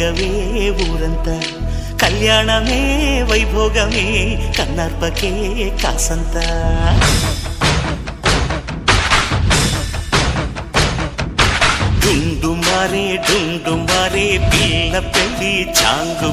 పండగవే ఊరంతా కళ్యాణమే వైభోగమే కన్నార్పకే కాసంతా డుండు మారే పిల్ల పెళ్లి చాంగు